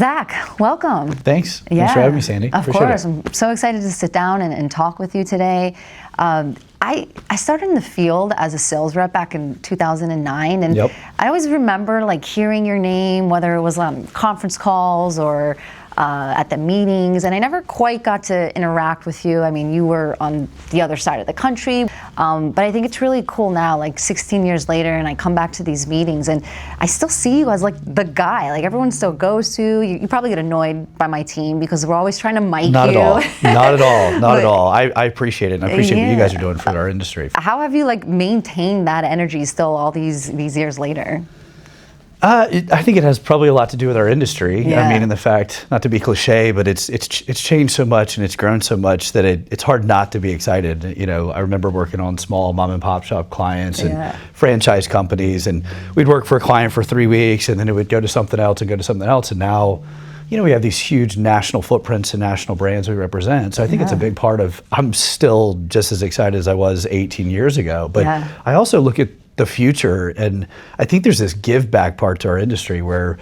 Zach, welcome. Thanks. Thanks for having me, Sandy. Of course. I'm so excited to sit down and talk with you today. I started in the field as a sales rep back in 2009, and I always remember like hearing your name, whether it was on conference calls or at the meetings, and I never quite got to interact with you. I mean, you were on the other side of the country, but I think it's really cool now, like 16 years later, and I come back to these meetings and I still see you as like the guy, like everyone still goes to. You probably get annoyed by my team because we're always trying to mic you. Not at all. Not at all. I appreciate it, and I appreciate what you guys are doing for our industry. How have you like maintained that energy still all these years later? I think it has probably a lot to do with our industry. I mean, in the fact, not to be cliche, but it's changed so much and it's grown so much that it's hard not to be excited. You know, I remember working on small mom and pop shop clients and franchise companies, and we'd work for a client for 3 weeks, and then it would go to something else and go to something else, and now, you know, we have these huge national footprints and national brands we represent. So I think it's a big part of. I'm still just as excited as I was 18 years ago, but I also look at the future, and I think there's this give back part to our industry where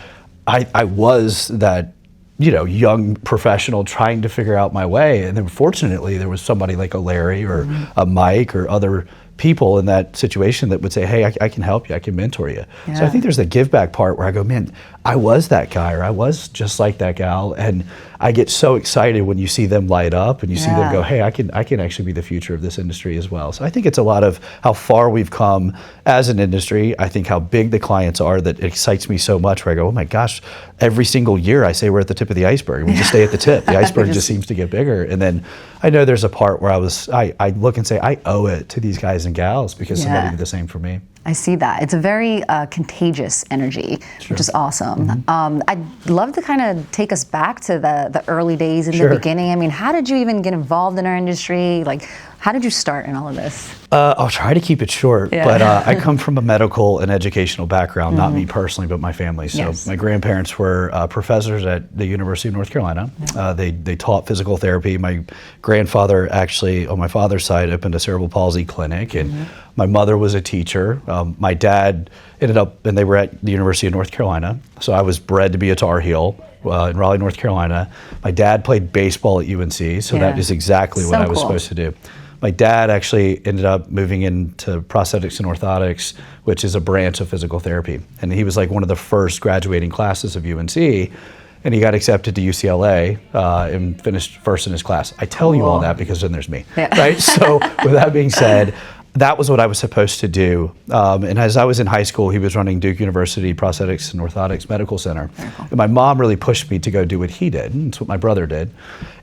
I was that, you know, young professional trying to figure out my way, and then fortunately there was somebody like a Larry or a Mike or other people in that situation that would say, hey, I can help you, I can mentor you. So I think there's the give back part where I go, man, I was that guy, or I was just like that gal, and I get so excited when you see them light up and you see them go, hey, I can actually be the future of this industry as well. So I think it's a lot of how far we've come as an industry. I think how big the clients are that excites me so much, where I go, oh my gosh, every single year I say we're at the tip of the iceberg. We just stay at the tip. The iceberg just seems to get bigger. And then I know there's a part where I look and say, I owe it to these guys and gals because somebody did the same for me. I see that. It's a very contagious energy, which is awesome. I'd love to kind of take us back to the early days in the beginning. I mean, how did you even get involved in our industry? Like, how did you start in all of this? I'll try to keep it short, but I come from a medical and educational background, not me personally, but my family. So my grandparents were professors at the University of North Carolina. They taught physical therapy. My grandfather actually, on my father's side, opened a cerebral palsy clinic, and my mother was a teacher. My dad ended up, and they were at the University of North Carolina, so I was bred to be a Tar Heel in Raleigh, North Carolina. My dad played baseball at UNC, so that is exactly what I was supposed to do. My dad actually ended up moving into prosthetics and orthotics, which is a branch of physical therapy. And he was like one of the first graduating classes of UNC, and he got accepted to UCLA and finished first in his class. I tell you all that because then there's me, right? So with that being said, that was what I was supposed to do. And as I was in high school, he was running Duke University Prosthetics and Orthotics Medical Center. And my mom really pushed me to go do what he did. And it's what my brother did.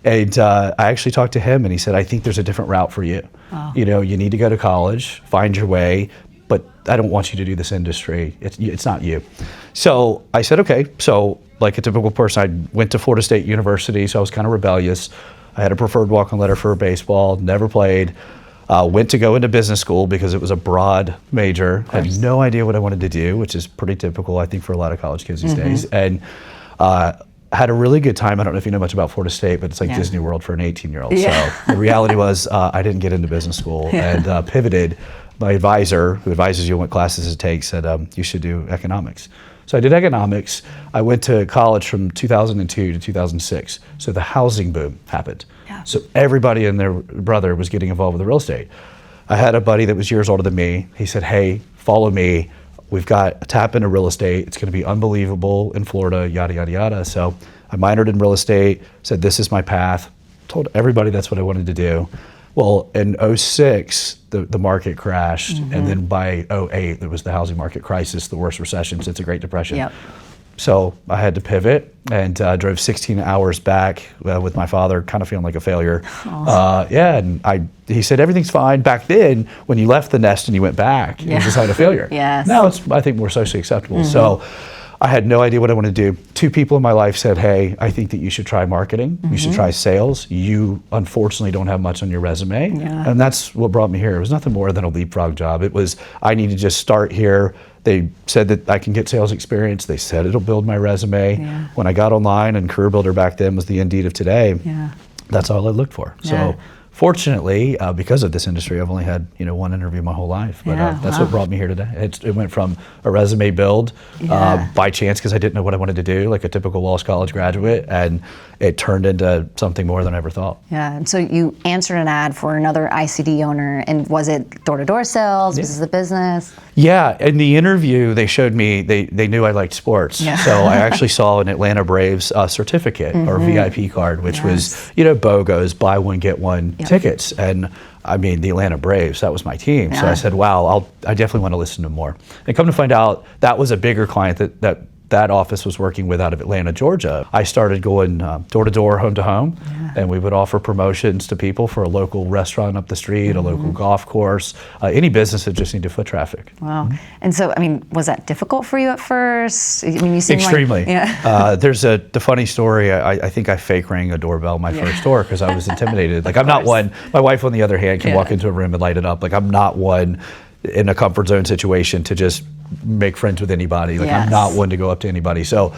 And I actually talked to him, and he said, I think there's a different route for you. You know, you need to go to college, find your way, but I don't want you to do this industry. It's not you. So I said, okay. So like a typical person, I went to Florida State University, so I was kind of rebellious. I had a preferred walk-on letter for baseball, never played. Went to go into business school because it was a broad major. Had no idea what I wanted to do, which is pretty typical, I think, for a lot of college kids these days. And had a really good time. I don't know if you know much about Florida State, but it's like Disney World for an 18-year-old. So the reality was I didn't get into business school and pivoted. My advisor, who advises you on what classes to take, said you should do economics. So I did economics. I went to college from 2002 to 2006. So the housing boom happened. So everybody and their brother was getting involved with the real estate. I had a buddy that was years older than me. He said, hey, follow me. We've got a tap into real estate. It's going to be unbelievable in Florida, yada, yada, yada. So I minored in real estate, said, this is my path. Told everybody that's what I wanted to do. Well, in 06, the market crashed, and then by 08, there was the housing market crisis, the worst recession since the Great Depression. So I had to pivot and drove 16 hours back with my father, kind of feeling like a failure. And he said, everything's fine. Back then, when you left the nest and you went back, it was a sign of failure. Now it's, I think, more socially acceptable. So I had no idea what I wanted to do. 2 people in my life said, hey, I think that you should try marketing. You should try sales. You, unfortunately, don't have much on your resume. And that's what brought me here. It was nothing more than a leapfrog job. It was, I need to just start here. They said that I can get sales experience. They said it'll build my resume. When I got online, and Career Builder back then was the Indeed of today, that's all I looked for. So fortunately, because of this industry, I've only had one interview my whole life, but that's what brought me here today. It went from a resume build by chance because I didn't know what I wanted to do, like a typical Walsh College graduate, and it turned into something more than I ever thought. Yeah, and so you answered an ad for another ICD owner, and was it door-to-door sales, business to business? Yeah, in the interview, they showed me, they knew I liked sports. Yeah. So I actually saw an Atlanta Braves certificate or VIP card, which was, BOGOs, buy one, get one tickets. And I mean, the Atlanta Braves, that was my team. So I said, wow, I definitely want to listen to more. And come to find out, that was a bigger client that office was working with out of Atlanta, Georgia. I started going door to door, home to home, and we would offer promotions to people for a local restaurant up the street, a local golf course, any business that just needed foot traffic. Wow. And so, I mean, was that difficult for you at first? I mean, you seem extremely. There's the funny story. I think I fake rang a doorbell my first door because I was intimidated. Like, I'm not one. My wife, on the other hand, can walk into a room and light it up. Like, I'm not one in a comfort zone situation to just make friends with anybody. Like, I'm not one to go up to anybody. So,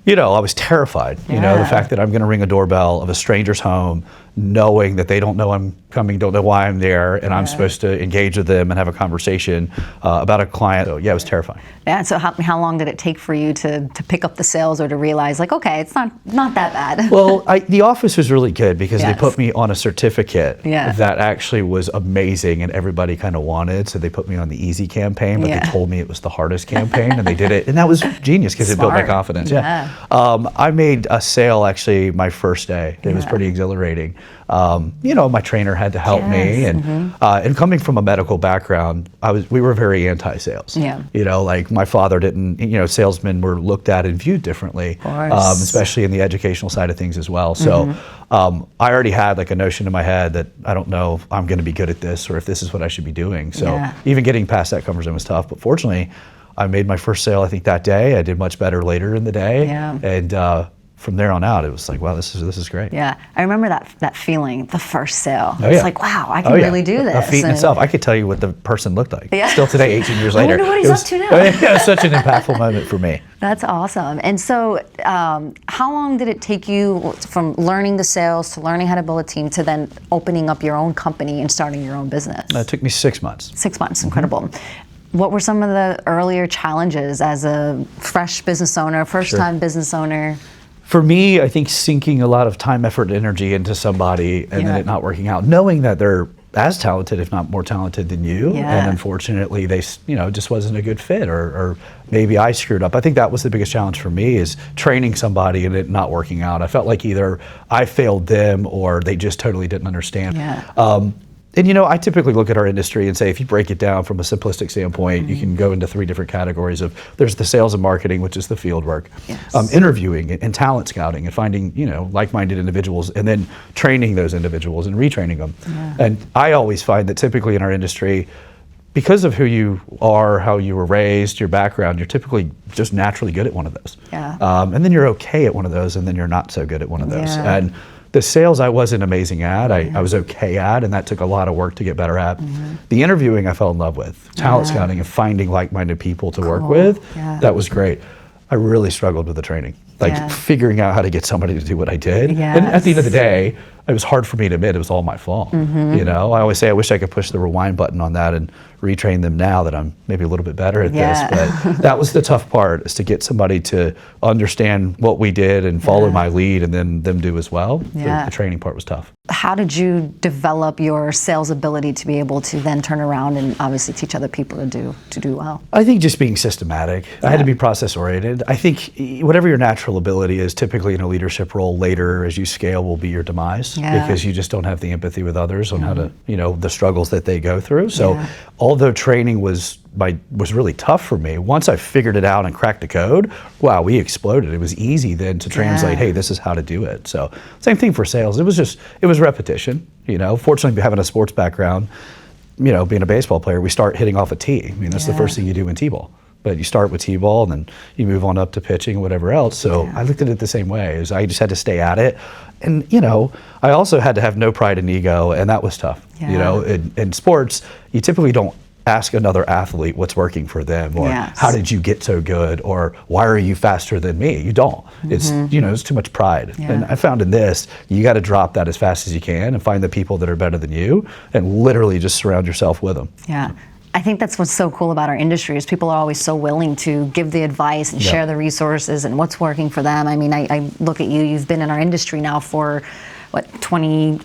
I was terrified. The fact that I'm going to ring a doorbell of a stranger's home, knowing that they don't know I'm coming, don't know why I'm there, and I'm supposed to engage with them and have a conversation about a client. So, it was terrifying. Yeah. So how long did it take for you to pick up the sales or to realize, like, okay, it's not that bad? Well, the office was really good because they put me on a certificate that actually was amazing and everybody kind of wanted. So they put me on the easy campaign, but they told me it was the hardest campaign, and they did it, and that was genius because it built my confidence. I made a sale actually my first day. It was pretty exhilarating. My trainer had to help me, and coming from a medical background, we were very anti-sales. Like, my father didn't. Salesmen were looked at and viewed differently, especially in the educational side of things as well. So I already had like a notion in my head that I don't know if I'm going to be good at this or if this is what I should be doing. So even getting past that comfort zone was tough. But fortunately, I made my first sale, I think, that day. I did much better later in the day. And from there on out, it was like, wow, this is great. Yeah, I remember that feeling, the first sale. It's like, wow, I can really do this. A feat in itself. I could tell you what the person looked like. Still today, 18 years later. I wonder what he's up to now. It was such an impactful moment for me. That's awesome. And so how long did it take you from learning the sales to learning how to build a team to then opening up your own company and starting your own business? It took me 6 months. 6 months, incredible. What were some of the earlier challenges as a fresh business owner, first-time business owner? For me, I think sinking a lot of time, effort, and energy into somebody and then it not working out, knowing that they're as talented, if not more talented than you, and unfortunately they, just wasn't a good fit, or maybe I screwed up. I think that was the biggest challenge for me, is training somebody and it not working out. I felt like either I failed them or they just totally didn't understand. And I typically look at our industry and say, if you break it down from a simplistic standpoint, you can go into 3 different categories of, there's the sales and marketing, which is the field work, interviewing and talent scouting and finding, like-minded individuals, and then training those individuals and retraining them. And I always find that typically in our industry, because of who you are, how you were raised, your background, you're typically just naturally good at one of those. And then you're okay at one of those, and then you're not so good at one of those. And the sales I wasn't amazing at, I was okay at, and that took a lot of work to get better at. The interviewing I fell in love with. Talent scouting and finding like-minded people to work with, that was great. I really struggled with the training, figuring out how to get somebody to do what I did. And at the end of the day, it was hard for me to admit it was all my fault. I always say I wish I could push the rewind button on that and retrain them now that I'm maybe a little bit better at this. But that was the tough part, is to get somebody to understand what we did and follow my lead, and then them do as well. The training part was tough. How did you develop your sales ability to be able to then turn around and obviously teach other people to do well? I think just being systematic. I had to be process oriented. I think whatever your natural ability is, typically in a leadership role later as you scale will be your demise, because you just don't have the empathy with others on how to, the struggles that they go through. So although training was really tough for me, once I figured it out and cracked the code, wow, we exploded. It was easy then to translate, hey, this is how to do it. So same thing for sales. It was repetition. Fortunately, having a sports background, being a baseball player, we start hitting off a tee. I mean, that's the first thing you do in T-ball. But you start with T-ball and then you move on up to pitching and whatever else. So I looked at it the same way, as I just had to stay at it. And, I also had to have no pride and ego, and that was tough. In sports, you typically don't ask another athlete what's working for them, or Yes. how did you get so good, or why are you faster than me? You don't. It's, it's too much pride. Yeah. And I found in this, you got to drop that as fast as you can and find the people that are better than you and literally just surround yourself with them. Yeah. I think that's what's so cool about our industry is people are always so willing to give the advice and share the resources and what's working for them. I mean, I look at you, you've been in our industry now for, 20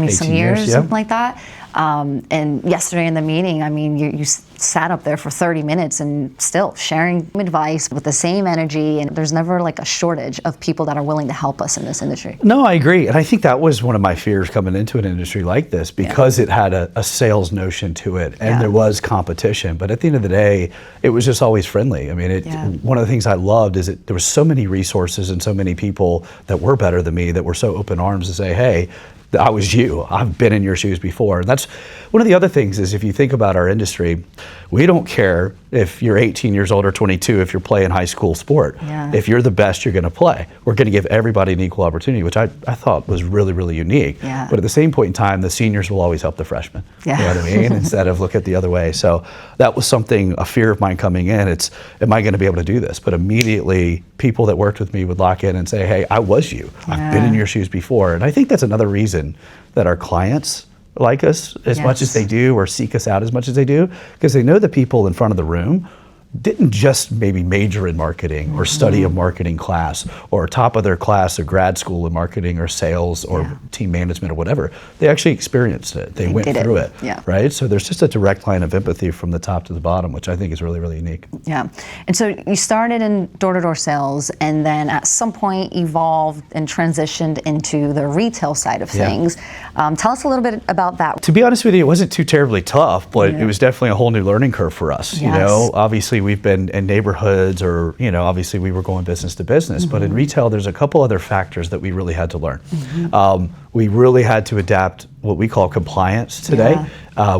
some years, something like that. And yesterday in the meeting, I mean, you sat up there for 30 minutes and still sharing advice with the same energy, and there's never like a shortage of people that are willing to help us in this industry. No, I agree. And I think that was one of my fears coming into an industry like this, because it had a sales notion to it, and there was competition. But at the end of the day, it was just always friendly. I mean, one of the things I loved is that there was so many resources and so many people that were better than me that were so open arms to say, hey, I was you. I've been in your shoes before. And that's one of the other things is, if you think about our industry, we don't care if you're 18 years old or 22 if you're playing high school sport. Yeah. If you're the best, you're going to play. We're going to give everybody an equal opportunity, which I thought was really, really unique. Yeah. But at the same point in time, the seniors will always help the freshmen. Yeah. You know what I mean? Instead of look at the other way. So that was something, a fear of mine coming in. It's, am I going to be able to do this? But immediately, people that worked with me would lock in and say, hey, I was you. I've been in your shoes before. And I think that's another reason that our clients like us as much as they do, or seek us out as much as they do, because they know the people in front of the room didn't just maybe major in marketing or study a marketing class or top of their class or grad school in marketing or sales or team management or whatever. They actually experienced it. They went through it, right? So there's just a direct line of empathy from the top to the bottom, which I think is really, really unique. Yeah. And so you started in door-to-door sales, and then at some point evolved and transitioned into the retail side of things. Tell us a little bit about that. To be honest with you, it wasn't too terribly tough, but it was definitely a whole new learning curve for us. You know, obviously we've been in neighborhoods, or, obviously we were going business to business, but in retail, there's a couple other factors that we really had to learn. We really had to adapt what we call compliance today.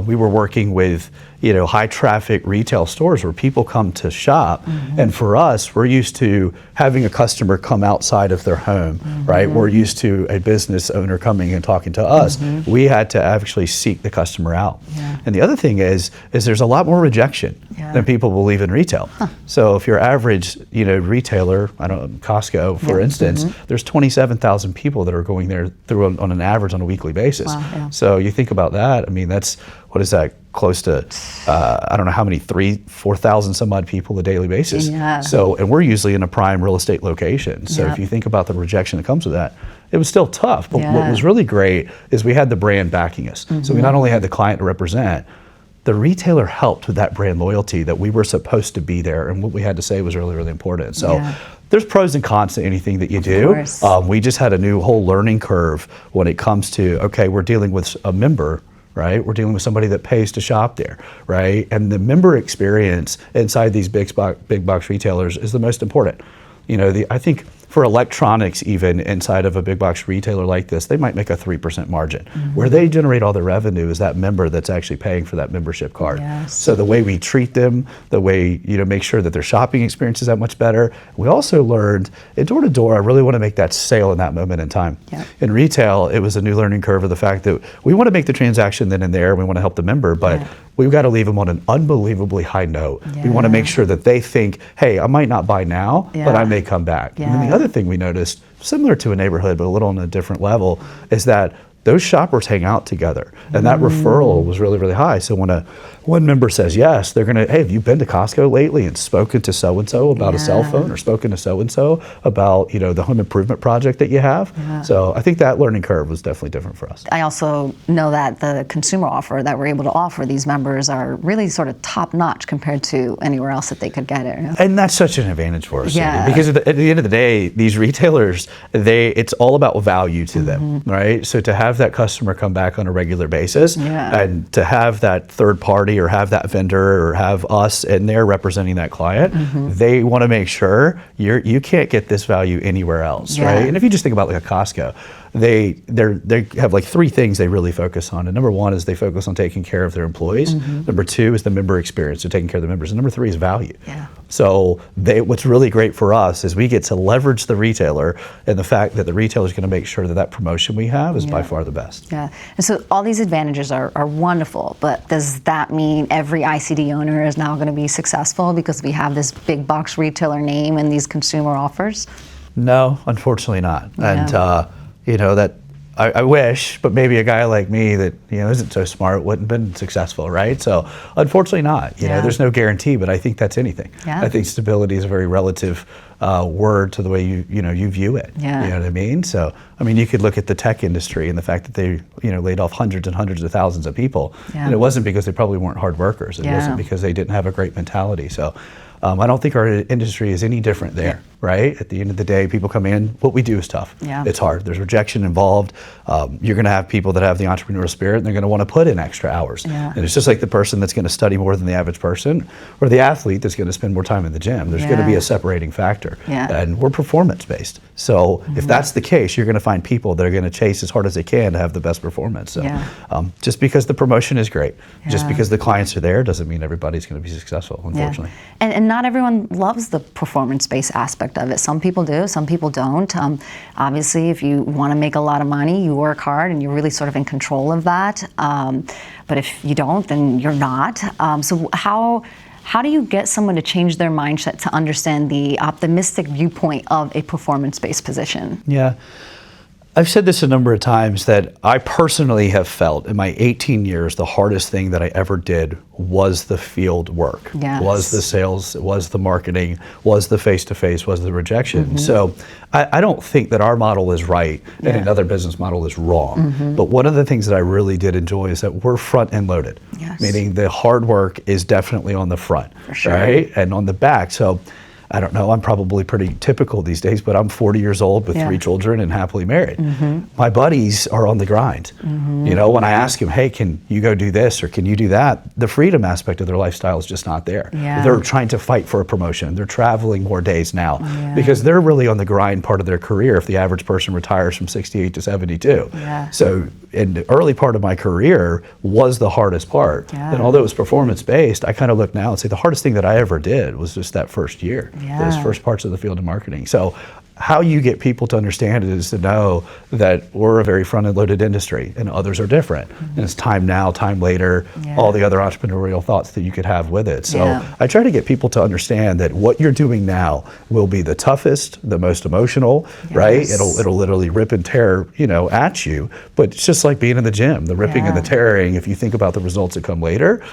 We were working with, high traffic retail stores where people come to shop. And for us, we're used to having a customer come outside of their home, right? We're used to a business owner coming and talking to us. We had to actually seek the customer out. And the other thing is there's a lot more rejection than people believe in retail. So if your average, retailer, I don't know, Costco, for instance, there's 27,000 people that are going there through on an average on a weekly basis. So you think about that, I mean, that's, what is that, close to, I don't know how many, 4,000 some odd people a daily basis. So, and we're usually in a prime real estate location. So if you think about the rejection that comes with that, it was still tough. But what was really great is we had the brand backing us. So we not only had the client to represent, the retailer helped with that brand loyalty that we were supposed to be there, and what we had to say was really, really important. So there's pros and cons to anything that you do. We just had a whole learning curve when it comes to, okay, we're dealing with a member, right? We're dealing with somebody that pays to shop there, right? And the member experience inside these big box retailers is the most important. I think for electronics, even inside of a big box retailer like this, they might make a 3% margin. Where they generate all their revenue is that member that's actually paying for that membership card. So the way we treat them, the way, make sure that their shopping experience is that much better. We also learned in door-to-door, I really want to make that sale in that moment in time. In retail, it was a new learning curve of the fact that we want to make the transaction then and there, we want to help the member, but we've got to leave them on an unbelievably high note. We want to make sure that they think, hey, I might not buy now, but I may come back. And then the other thing we noticed, similar to a neighborhood, but a little on a different level, is that those shoppers hang out together. And that referral was really, really high. So when one member says yes, they're gonna, hey, have you been to Costco lately and spoken to so-and-so about a cell phone, or spoken to so-and-so about, the home improvement project that you have? So I think that learning curve was definitely different for us. I also know that the consumer offer that we're able to offer these members are really sort of top-notch compared to anywhere else that they could get it. And that's such an advantage for us. Because at the end of the day, these retailers, it's all about value to them, right? So to have that customer come back on a regular basis, and to have that third party or have that vendor or have us and they're representing that client, they want to make sure you can't get this value anywhere else, right? And if you just think about like a Costco, they have like three things they really focus on. And number one is they focus on taking care of their employees. Number two is the member experience, so taking care of the members. And number three is value. So what's really great for us is we get to leverage the retailer and the fact that the retailer is going to make sure that promotion we have is by far far the best. Yeah, and so all these advantages are wonderful, but does that mean every ICD owner is now going to be successful because we have this big box retailer name and these consumer offers? No, unfortunately not. Yeah. And that I wish, but maybe a guy like me that isn't so smart wouldn't have been successful, right? So unfortunately not. There's no guarantee, but I think that's anything. Yeah. I think stability is a very relative word to the way you view it. Yeah. You know what I mean? So you could look at the tech industry and the fact that they laid off hundreds and hundreds of thousands of people, and it wasn't because they probably weren't hard workers. It wasn't because they didn't have a great mentality. So I don't think our industry is any different there, right? At the end of the day, people come in, what we do is tough. Yeah. It's hard. There's rejection involved. You're going to have people that have the entrepreneurial spirit, and they're going to want to put in extra hours. Yeah. And it's just like the person that's going to study more than the average person, or the athlete that's going to spend more time in the gym. There's going to be a separating factor. Yeah. And we're performance-based. So if that's the case, you're going to find people that are going to chase as hard as they can to have the best performance. So just because the promotion is great, just because the clients are there, doesn't mean everybody's going to be successful, unfortunately. Yeah. And not everyone loves the performance-based aspect of it. Some people do, some people don't. Obviously, if you want to make a lot of money, you work hard and you're really sort of in control of that. But if you don't, then you're not. So how do you get someone to change their mindset to understand the optimistic viewpoint of a performance-based position? Yeah. I've said this a number of times that I personally have felt in my 18 years, the hardest thing that I ever did was the field work, was the sales, was the marketing, was the face-to-face, was the rejection. So I don't think that our model is right and another business model is wrong. But one of the things that I really did enjoy is that we're front-end loaded, meaning the hard work is definitely on the front, right? And on the back. So I don't know, I'm probably pretty typical these days, but I'm 40 years old with 3 children and happily married. My buddies are on the grind. When I ask them, hey, can you go do this or can you do that? The freedom aspect of their lifestyle is just not there. They're trying to fight for a promotion. They're traveling more days now because they're really on the grind part of their career if the average person retires from 68 to 72. So in the early part of my career was the hardest part. And although it was performance-based, I kind of look now and say the hardest thing that I ever did was just that first year. Those first parts of the field of marketing. So how you get people to understand it is to know that we're a very front-end loaded industry and others are different. And it's time now, time later, all the other entrepreneurial thoughts that you could have with it. So I try to get people to understand that what you're doing now will be the toughest, the most emotional, right? It'll literally rip and tear, at you. But it's just like being in the gym, the ripping and the tearing, if you think about the results that come later,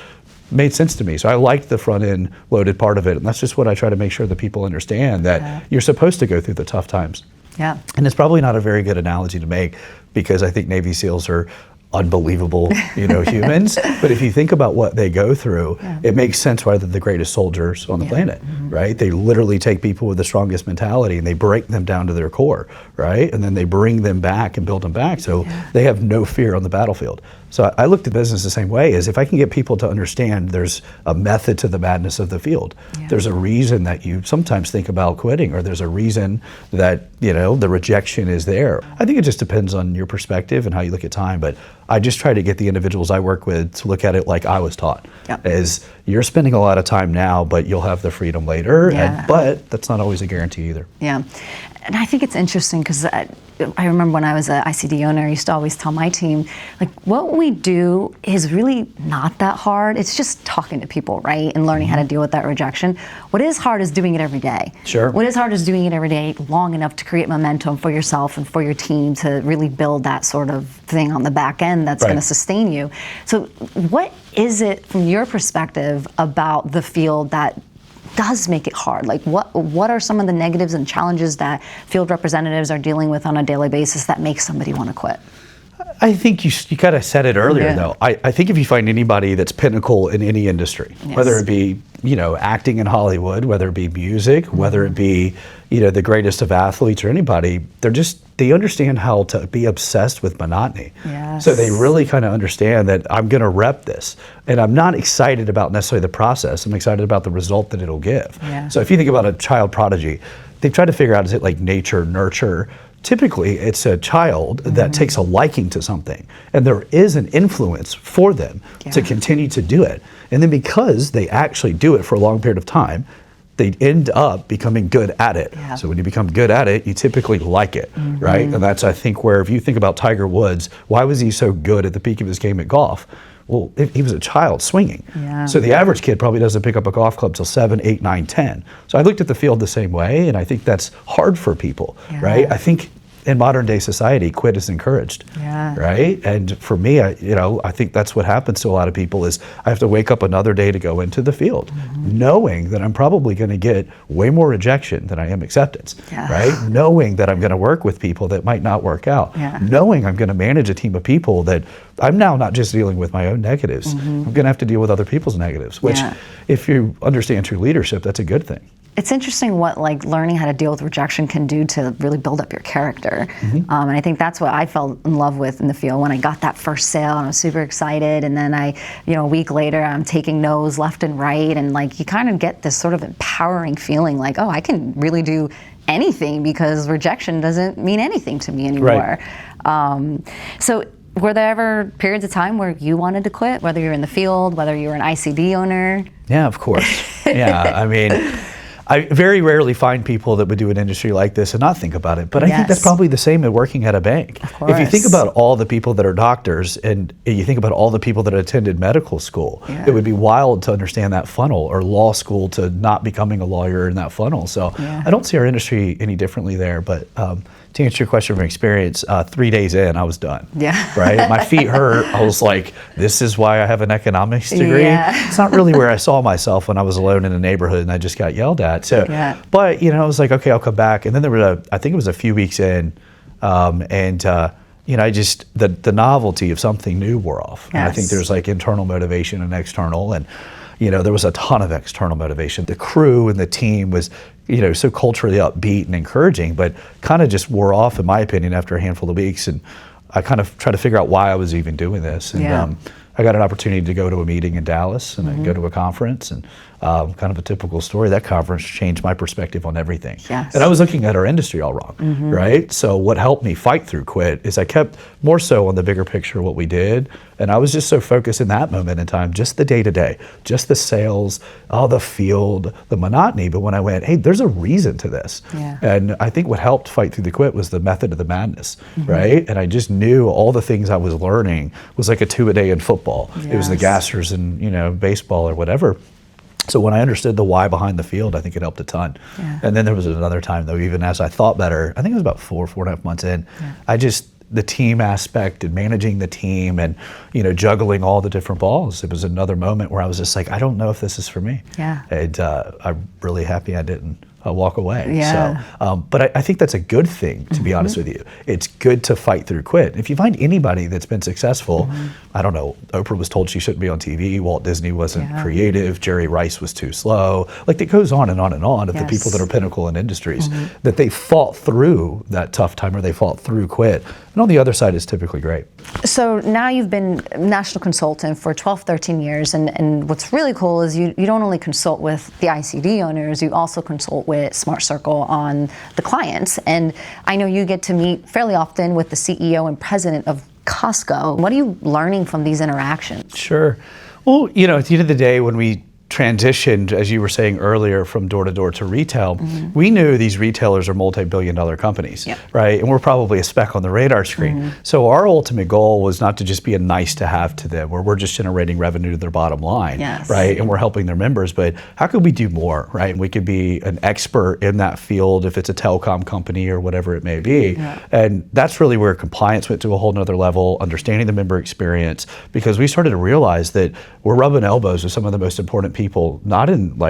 made sense to me. So I liked the front end loaded part of it. And that's just what I try to make sure that people understand, that you're supposed to go through the tough times. And it's probably not a very good analogy to make because I think Navy SEALs are unbelievable, humans. But if you think about what they go through, it makes sense why they're the greatest soldiers on the planet, right? They literally take people with the strongest mentality and they break them down to their core, right? And then they bring them back and build them back. So they have no fear on the battlefield. So I looked at business the same way, as if I can get people to understand there's a method to the madness of the field. There's a reason that you sometimes think about quitting, or there's a reason that, the rejection is there. I think it just depends on your perspective and how you look at time, but I just try to get the individuals I work with to look at it like I was taught. Is you're spending a lot of time now, but you'll have the freedom later, but that's not always a guarantee either. And I think it's interesting because I remember when I was an ICD owner, I used to always tell my team, like, what we do is really not that hard. It's just talking to people, right? And learning how to deal with that rejection. What is hard is doing it every day. What is hard is doing it every day long enough to create momentum for yourself and for your team to really build that sort of thing on the back end that's going to sustain you. So what is it, from your perspective, about the field that does make it hard? Like what are some of the negatives and challenges that field representatives are dealing with on a daily basis that makes somebody want to quit? I think you kind of said it earlier, though. I think if you find anybody that's pinnacle in any industry, whether it be, acting in Hollywood, whether it be music, whether it be, the greatest of athletes or anybody, they understand how to be obsessed with monotony. So they really kind of understand that I'm going to rep this. And I'm not excited about necessarily the process. I'm excited about the result that it'll give. So if you think about a child prodigy, they try to figure out, is it like nature, nurture? Typically, it's a child that takes a liking to something, and there is an influence for them to continue to do it. And then because they actually do it for a long period of time, they end up becoming good at it. Yeah. So when you become good at it, you typically like it, right? And that's, I think, where if you think about Tiger Woods, why was he so good at the peak of his game at golf? Well, he was a child swinging. Yeah. So the average kid probably doesn't pick up a golf club till 7, 8, 9, 10. So I looked at the field the same way, and I think that's hard for people, right? I think in modern day society, quit is encouraged, right? And for me, I think that's what happens to a lot of people is I have to wake up another day to go into the field, knowing that I'm probably going to get way more rejection than I am acceptance, right? Knowing that I'm going to work with people that might not work out, knowing I'm going to manage a team of people that I'm now not just dealing with my own negatives, I'm going to have to deal with other people's negatives, which if you understand true leadership, that's a good thing. It's interesting what learning how to deal with rejection can do to really build up your character. And I think that's what I fell in love with in the field when I got that first sale, and I was super excited. And then a week later, I'm taking no's left and right. And you kind of get this sort of empowering feeling like, oh, I can really do anything because rejection doesn't mean anything to me anymore. Right. So were there ever periods of time where you wanted to quit, whether you're in the field, whether you were an ICD owner? Yeah, of course. I mean, I very rarely find people that would do an industry like this and not think about it, but I think that's probably the same at working at a bank. If you think about all the people that are doctors and you think about all the people that attended medical school, it would be wild to understand that funnel, or law school to not becoming a lawyer in that funnel. So I don't see our industry any differently there, but to answer your question from experience, 3 days in, I was done. Right? My feet hurt. I was like, this is why I have an economics degree. It's not really where I saw myself when I was alone in a neighborhood and I just got yelled at. So, but I was like, okay, I'll come back. And then there was I think it was a few weeks in, I just, the novelty of something new wore off. And I think there's internal motivation and external, and there was a ton of external motivation. The crew and the team was, so culturally upbeat and encouraging, but kind of just wore off, in my opinion, after a handful of weeks. And I kind of tried to figure out why I was even doing this. And I got an opportunity to go to a meeting in Dallas and then go to a conference, and kind of a typical story. That conference changed my perspective on everything. And I was looking at our industry all wrong, right? So what helped me fight through quit is I kept more so on the bigger picture of what we did. And I was just so focused in that moment in time, just the day-to-day, just the sales, the field, the monotony. But when I went, hey, there's a reason to this. And I think what helped fight through the quit was the method of the madness, right? And I just knew all the things I was learning was like a 2-a-day in football. It was the gassers in, baseball or whatever. So when I understood the why behind the field, I think it helped a ton. And then there was another time, though, even as I thought better, I think it was about 4.5 months in, the team aspect and managing the team and, juggling all the different balls. It was another moment where I was just like, I don't know if this is for me. And I'm really happy I didn't walk away. So, but I think that's a good thing, to be honest with you. It's good to fight through quit. If you find anybody that's been successful, I don't know, Oprah was told she shouldn't be on TV, Walt Disney wasn't creative, Jerry Rice was too slow. It goes on and on and on of the people that are pinnacle in industries, that they fought through that tough time, or they fought through quit. And on the other side is typically great. So now you've been a national consultant for 12, 13 years, and what's really cool is you don't only consult with the ICD owners, you also consult with Smart Circle on the clients. And I know you get to meet fairly often with the CEO and president of Costco. What are you learning from these interactions? Sure. Well, at the end of the day, when we transitioned, as you were saying earlier, from door to door to retail, we knew these retailers are multi-billion-dollar companies, right? And we're probably a speck on the radar screen. So our ultimate goal was not to just be a nice to have to them, where we're just generating revenue to their bottom line, right? And we're helping their members, but how could we do more, right? And we could be an expert in that field if it's a telecom company or whatever it may be. And that's really where compliance went to a whole nother level, understanding the member experience, because we started to realize that we're rubbing elbows with some of the most important people, not in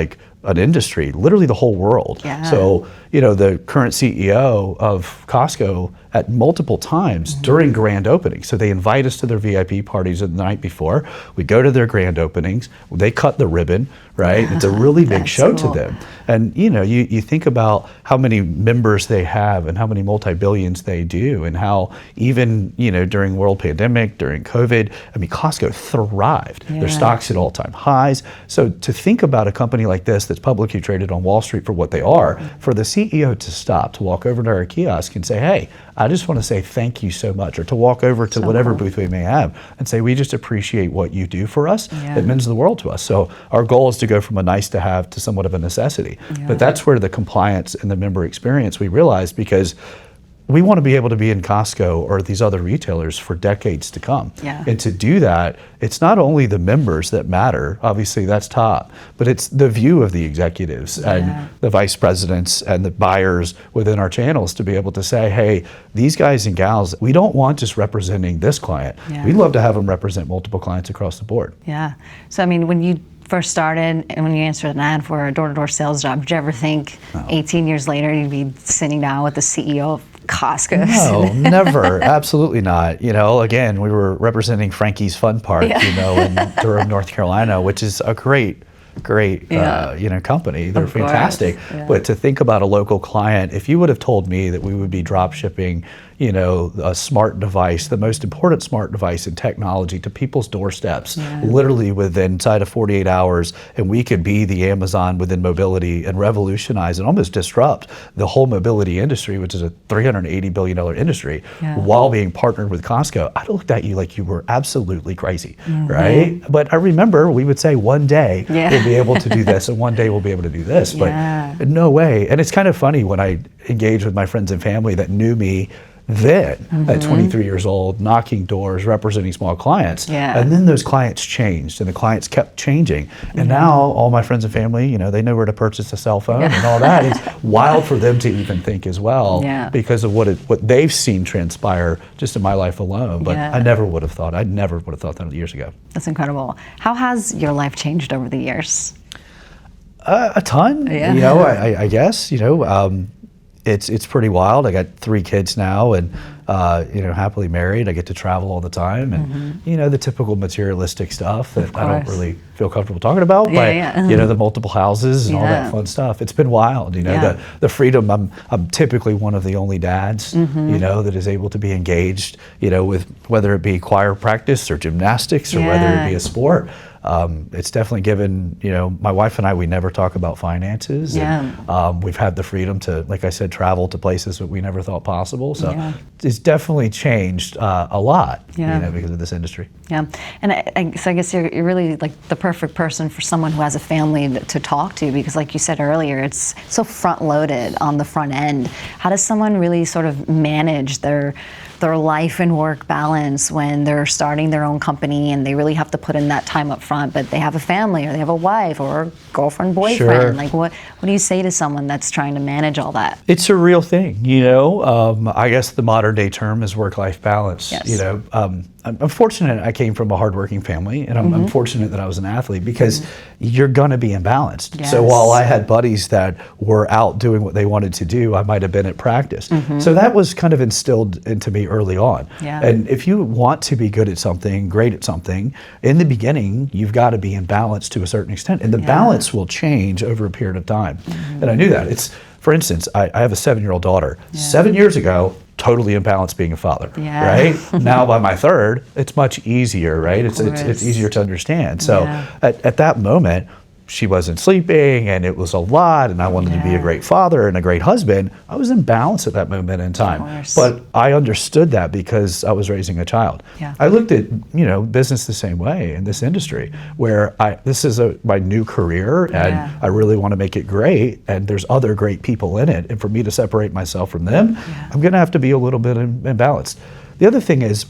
an industry, literally the whole world. So, the current CEO of Costco at multiple times during grand openings. So they invite us to their VIP parties the night before. We go to their grand openings. They cut the ribbon, right? It's a really big show to them. And you think about how many members they have and how many multi-billions they do, and how even, during world pandemic, during COVID, Costco thrived. Their stocks at all-time highs. So to think about a company like this that's publicly traded on Wall Street for what they are, for the CEO to stop, to walk over to our kiosk and say, hey, I just want to say thank you so much, or to walk over to whatever booth we may have and say, we just appreciate what you do for us. It means the world to us. So our goal is to go from a nice to have to somewhat of a necessity. But that's where the compliance and the member experience we realized, because we want to be able to be in Costco or these other retailers for decades to come. And to do that, it's not only the members that matter, obviously that's top, but it's the view of the executives and the vice presidents and the buyers within our channels to be able to say, hey, these guys and gals, we don't want just representing this client. We'd love to have them represent multiple clients across the board. So I mean, when you first started and when you answered an ad for a door-to-door sales job, did you ever think 18 years later you'd be sitting down with the CEO of Costco? No, never. Absolutely not. You know, again, we were representing Frankie's Fun Park, you know, in Durham, North Carolina, which is a great you know, company. They're fantastic. But to think about a local client, if you would have told me that we would be drop shipping, you know, a smart device, the most important smart device in technology to people's doorsteps, literally within inside of 48 hours, and we could be the Amazon within mobility and revolutionize and almost disrupt the whole mobility industry, which is a $380 billion industry, while being partnered with Costco, I'd looked at you like you were absolutely crazy, right? But I remember we would say one day we'll be able to do this, and one day we'll be able to do this, but no way. And it's kind of funny when I engage with my friends and family that knew me then at 23 years old, knocking doors, representing small clients. And then those clients changed and the clients kept changing. And now all my friends and family, you know, they know where to purchase a cell phone and all that. It's wild for them to even think as well because of what they've seen transpire just in my life alone. But I never would have thought that years ago. That's incredible. How has your life changed over the years? A ton, you know, I guess, you know, it's pretty wild. I got 3 kids now and, you know, happily married. I get to travel all the time and, you know, the typical materialistic stuff that I don't really feel comfortable talking about, but, you know, the multiple houses and all that fun stuff. It's been wild, you know, the freedom. I'm typically one of the only dads, you know, that is able to be engaged, you know, with whether it be choir practice or gymnastics or whether it be a sport. It's definitely given, you know, my wife and I, we never talk about finances. And, we've had the freedom to, like I said, travel to places that we never thought possible. So it's definitely changed a lot, you know, because of this industry. And so I guess you're really like the perfect person for someone who has a family to talk to, because like you said earlier, it's so front loaded on the front end. How does someone really sort of manage their life and work balance when they're starting their own company and they really have to put in that time up front, but they have a family or they have a wife or a girlfriend, boyfriend? Like what do you say to someone that's trying to manage all that? It's a real thing, you know. I guess the modern day term is work-life balance. You know, I'm fortunate I came from a hardworking family, and I'm fortunate that I was an athlete, because you're gonna be imbalanced. So while I had buddies that were out doing what they wanted to do, I might have been at practice. So that was kind of instilled into me early on. And if you want to be good at something, great at something, in the beginning, you've got to be in balance to a certain extent, and the balance will change over a period of time. And I knew that. It's, for instance, I have a 7-year-old daughter. 7 years ago, totally imbalanced being a father, right? Now by my 3rd, it's much easier, right? It's easier to understand. So at that moment, she wasn't sleeping and it was a lot, and I wanted to be a great father and a great husband. I was in balance at that moment in time. But I understood that because I was raising a child. I looked at, you know, business the same way in this industry, where this is my new career and I really want to make it great, and there's other great people in it, and for me to separate myself from them, I'm gonna have to be a little bit imbalanced. The other thing is,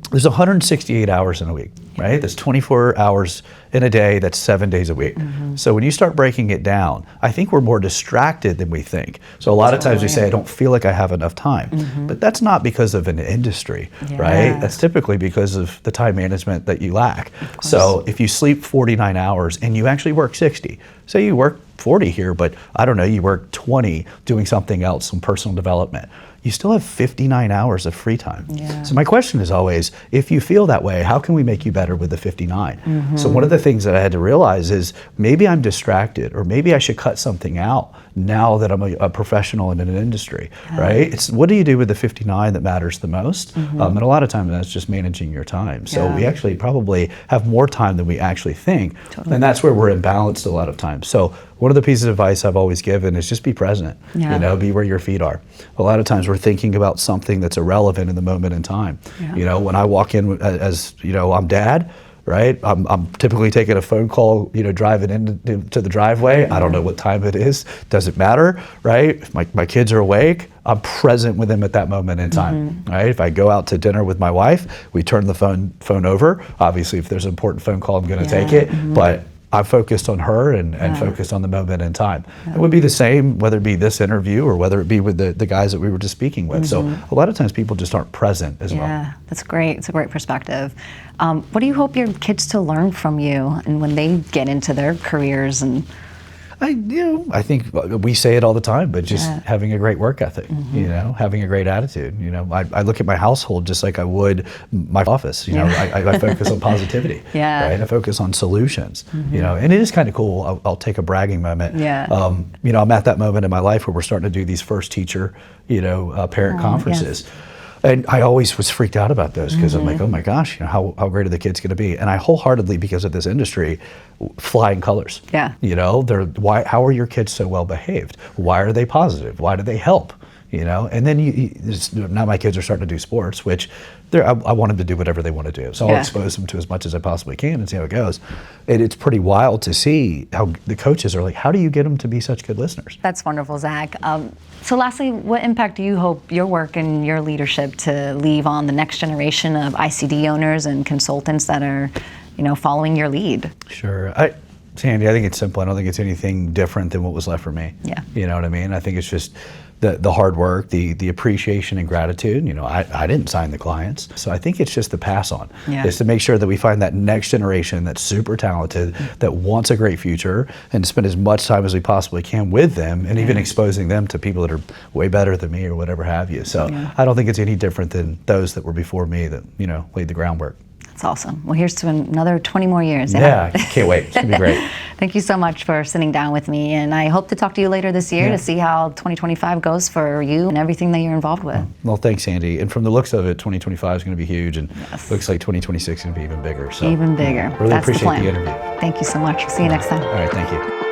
there's 168 hours in a week, right? There's 24 hours in a day, that's 7 days a week. So when you start breaking it down, I think we're more distracted than we think. So a lot of times we say, I don't feel like I have enough time. But that's not because of an industry, right? That's typically because of the time management that you lack. So if you sleep 49 hours and you actually work 60, say you work 40 here, but I don't know, you work 20 doing something else, some personal development, you still have 59 hours of free time. So my question is always, if you feel that way, how can we make you better with the 59? So one of the things that I had to realize is, maybe I'm distracted, or maybe I should cut something out now that I'm a professional in an industry, right? It's, what do you do with the 59 that matters the most? And a lot of times that's just managing your time. So we actually probably have more time than we actually think, and that's where we're imbalanced a lot of times. So one of the pieces of advice I've always given is just be present. Yeah. You know, be where your feet are. A lot of times we're thinking about something that's irrelevant in the moment in time. Yeah. You know, when I walk in as, you know, I'm dad, right? I'm typically taking a phone call, you know, driving into the driveway. I don't know what time it is. Doesn't matter, right? If my kids are awake, I'm present with them at that moment in time, right? If I go out to dinner with my wife, we turn the phone over. Obviously, if there's an important phone call, I'm going to take it, but I'm focused on her and focused on the moment in time. It would be the same whether it be this interview or whether it be with the guys that we were just speaking with. So a lot of times people just aren't present as well. Yeah, that's great. It's a great perspective. What do you hope your kids to learn from you and when they get into their careers? And I think we say it all the time, but just having a great work ethic, you know, having a great attitude. You know, I look at my household just like I would my office. You know, I focus on positivity. Right? I focus on solutions. You know, and it is kind of cool. I'll take a bragging moment. You know, I'm at that moment in my life where we're starting to do these first teacher, you know, parent conferences. And I always was freaked out about those because I'm like, oh my gosh, you know, how great are the kids going to be? And I wholeheartedly, because of this industry, flying colors. You know, how are your kids so well behaved? Why are they positive? Why do they help? You know, and then now my kids are starting to do sports, which I want them to do whatever they want to do. So I'll expose them to as much as I possibly can and see how it goes. And it's pretty wild to see how the coaches are like, how do you get them to be such good listeners? That's wonderful, Zach. So lastly, what impact do you hope your work and your leadership to leave on the next generation of ICD owners and consultants that are, you know, following your lead? Sure. Sandy, I think it's simple. I don't think it's anything different than what was left for me. You know what I mean? I think it's just the hard work, the appreciation and gratitude. You know, I didn't sign the clients. So I think it's just the pass on. It's to make sure that we find that next generation that's super talented, that wants a great future, and spend as much time as we possibly can with them, and even exposing them to people that are way better than me or whatever have you. So I don't think it's any different than those that were before me that, you know, laid the groundwork. That's awesome. Well, here's to another 20 more years. Yeah, can't wait. It's going to be great. Thank you so much for sitting down with me, and I hope to talk to you later this year to see how 2025 goes for you and everything that you're involved with. Well, thanks, Andy. And from the looks of it, 2025 is going to be huge, and looks like 2026 is going to be even bigger. So even bigger. Really That's appreciate the plan. the interview. Thank you so much. See you next time. All right, thank you.